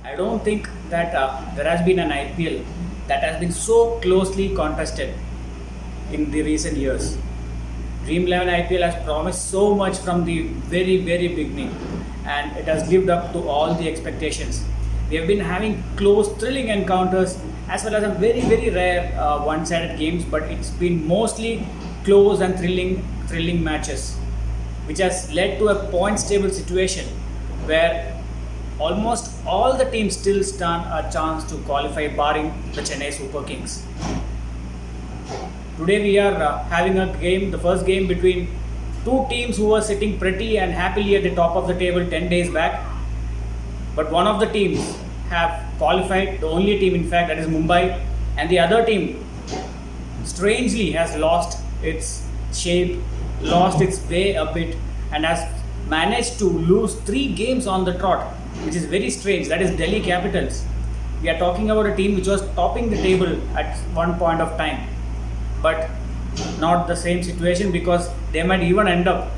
I don't think that there has been an IPL that has been so closely contested in the recent years. Dream 11 IPL has promised so much from the very beginning, and it has lived up to all the expectations. We have been having close, thrilling encounters as well as a very rare one-sided games, but it's been mostly close and thrilling matches, which has led to a points table situation where almost all the teams still stand a chance to qualify, barring the Chennai Super Kings. Today we are having a game, the first game between two teams who were sitting pretty and happily at the top of the table 10 days back. But one of the teams have qualified, the only team in fact, that is Mumbai, and the other team strangely has lost its shape, lost its way a bit, and has managed to lose 3 games on the trot, which is very strange. That is Delhi Capitals. We are talking about a team which was topping the table at one point of time, but not the same situation, because they might even end up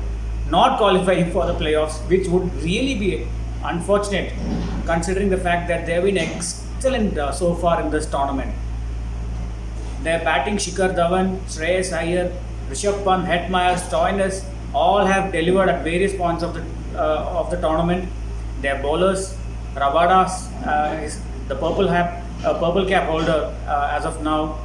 not qualifying for the playoffs, which would really be unfortunate considering the fact that they have been excellent so far in this tournament. Their batting, Shikhar Dhawan, Shreyas Iyer, Rishabh Pant, Hetmeyer, Stoinis, all have delivered at various points of the tournament. Their bowlers, Rabada is the purple cap holder as of now.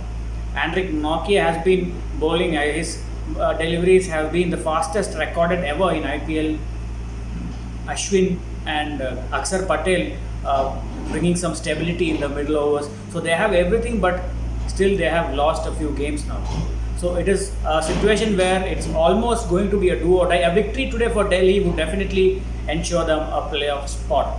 Andrik Nokia has been bowling. His deliveries have been the fastest recorded ever in IPL. Ashwin and Akshar Patel bringing some stability in the middle overs. So they have everything, but still they have lost a few games now. So it is a situation where it's almost going to be a do or die. A victory today for Delhi would definitely ensure them a playoff spot.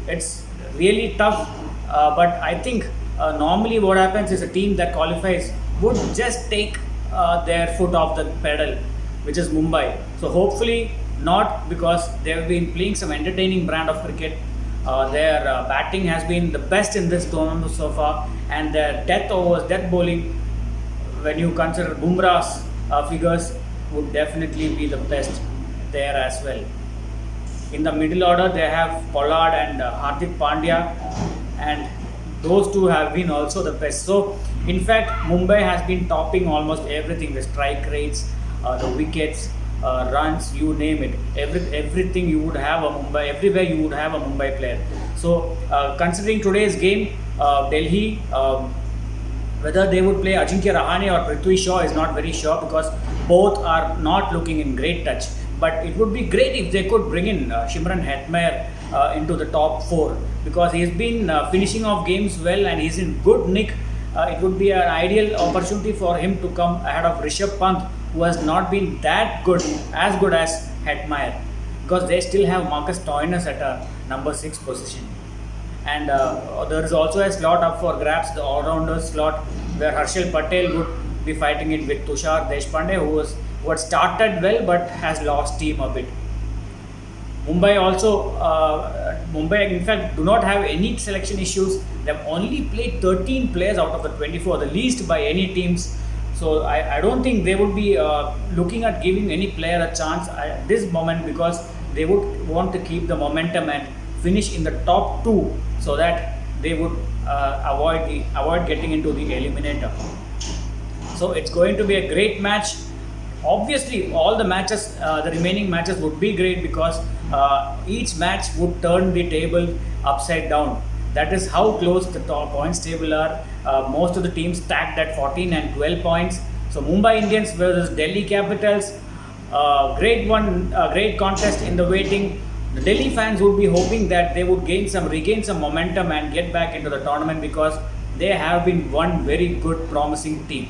It's really tough, but I think normally what happens is a team that qualifies would just take their foot off the pedal, which is Mumbai. So hopefully not, because they have been playing some entertaining brand of cricket. Their batting has been the best in this tournament so far, and their death bowling, when you consider Bumrah's figures, would definitely be the best there as well. In the middle order, they have Pollard and Hardik Pandya, and those two have been also the best. So, in fact, Mumbai has been topping almost everything: the strike rates, the wickets, runs, you name it. Everything you would have a Mumbai. Everywhere you would have a Mumbai player. So, considering today's game, Delhi. Whether they would play Ajinkya Rahane or Prithvi Shaw is not very sure, because both are not looking in great touch. But it would be great if they could bring in Shimron Hetmeyer into the top 4, because he's been finishing off games well and he's in good nick. It would be an ideal opportunity for him to come ahead of Rishabh Pant, who has not been that good as Hetmeyer, because they still have Marcus Stoinis at a number 6 position. And there is also a slot up for grabs, the all-rounder slot, where Harshal Patel would be fighting it with Tushar Deshpande, who had started well but has lost steam a bit. Mumbai in fact do not have any selection issues. They have only played 13 players out of the 24, the least by any teams. So I don't think they would be looking at giving any player a chance at this moment, because they would want to keep the momentum and finish in the top 2, so that they would avoid getting into the eliminator. So it's going to be a great match. Obviously, all the matches, the remaining matches would be great, because each match would turn the table upside down. That is how close the top points table are. Most of the teams stacked at 14 and 12 points. So Mumbai Indians versus Delhi Capitals, great contest in the waiting. The Delhi fans would be hoping that they would regain some momentum and get back into the tournament, because they have been one very good promising team.